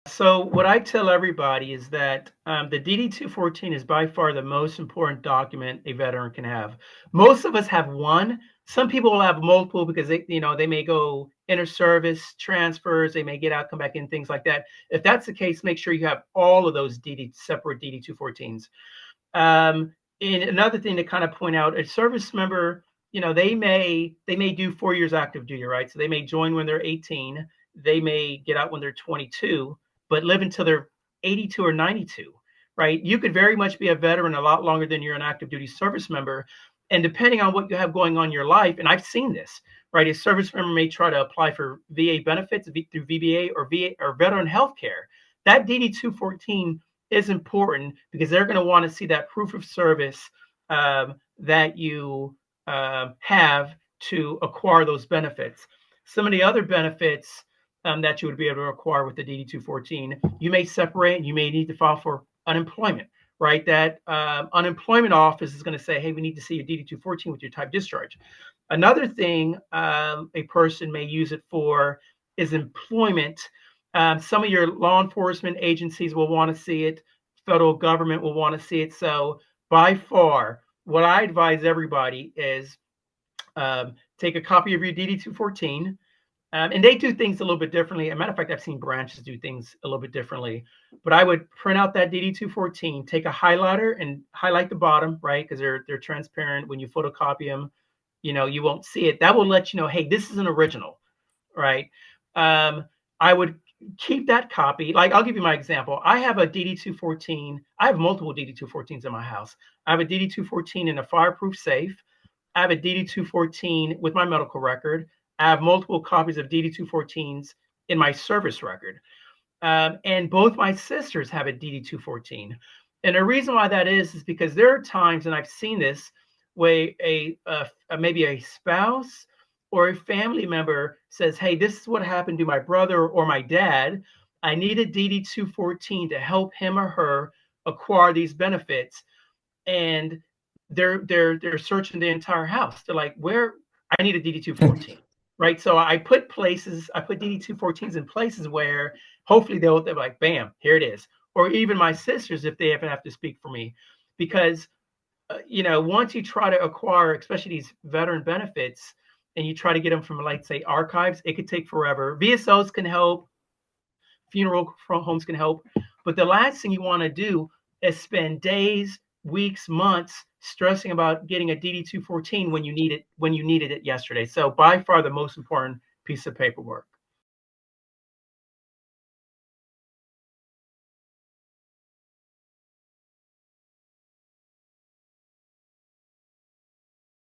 So what I tell everybody is that the DD-214 is by far the most important document a veteran can have. Most of us have one. Some people will have multiple because they may go inter-service transfers, they may get out, come back in, things like that. If that's the case, make sure you have all of those separate DD-214s. And another thing to kind of point out, a service member, they may do 4 years active duty, right? So they may join when they're 18, they may get out when they're 22, but live until they're 82 or 92, right? You could very much be a veteran a lot longer than you're an active duty service member. And depending on what you have going on in your life, and I've seen this, right? A service member may try to apply for VA benefits through VBA or VA or veteran health care. That DD 214 is important because they're going to want to see that proof of service that you have to acquire those benefits. Some of the other benefits that you would be able to acquire with the DD-214, you may separate, you may need to file for unemployment, right? That unemployment office is going to say, hey, we need to see your DD-214 with your type discharge. Another thing a person may use it for is employment. Some of your law enforcement agencies will want to see it. Federal government will want to see it. So by far, what I advise everybody is take a copy of your DD-214. And they do things a little bit differently. As a matter of fact, I've seen branches do things a little bit differently. But I would print out that DD-214, take a highlighter and highlight the bottom, right? Because they're transparent. When you photocopy them, you won't see it. That will let you know, hey, this is an original, right? I would keep that copy. Like, I'll give you my example. I have a DD-214. I have multiple DD-214s in my house. I have a DD-214 in a fireproof safe. I have a DD-214 with my medical record. I have multiple copies of DD-214s in my service record. And both my sisters have a DD-214. And the reason why that is because there are times, and I've seen this, where maybe a spouse or a family member says, hey, this is what happened to my brother or my dad. I need a DD-214 to help him or her acquire these benefits. And they're searching the entire house. They're like, where? I need a DD-214. Right. So I put DD-214s in places where hopefully they're like, bam, here it is. Or even my sisters, if they ever have to speak for me, because, once you try to acquire, especially these veteran benefits, and you try to get them from, like, say, archives, it could take forever. VSOs can help. Funeral homes can help. But the last thing you want to do is spend days, weeks, months stressing about getting a DD-214 when you needed it yesterday. So by far the most important piece of paperwork.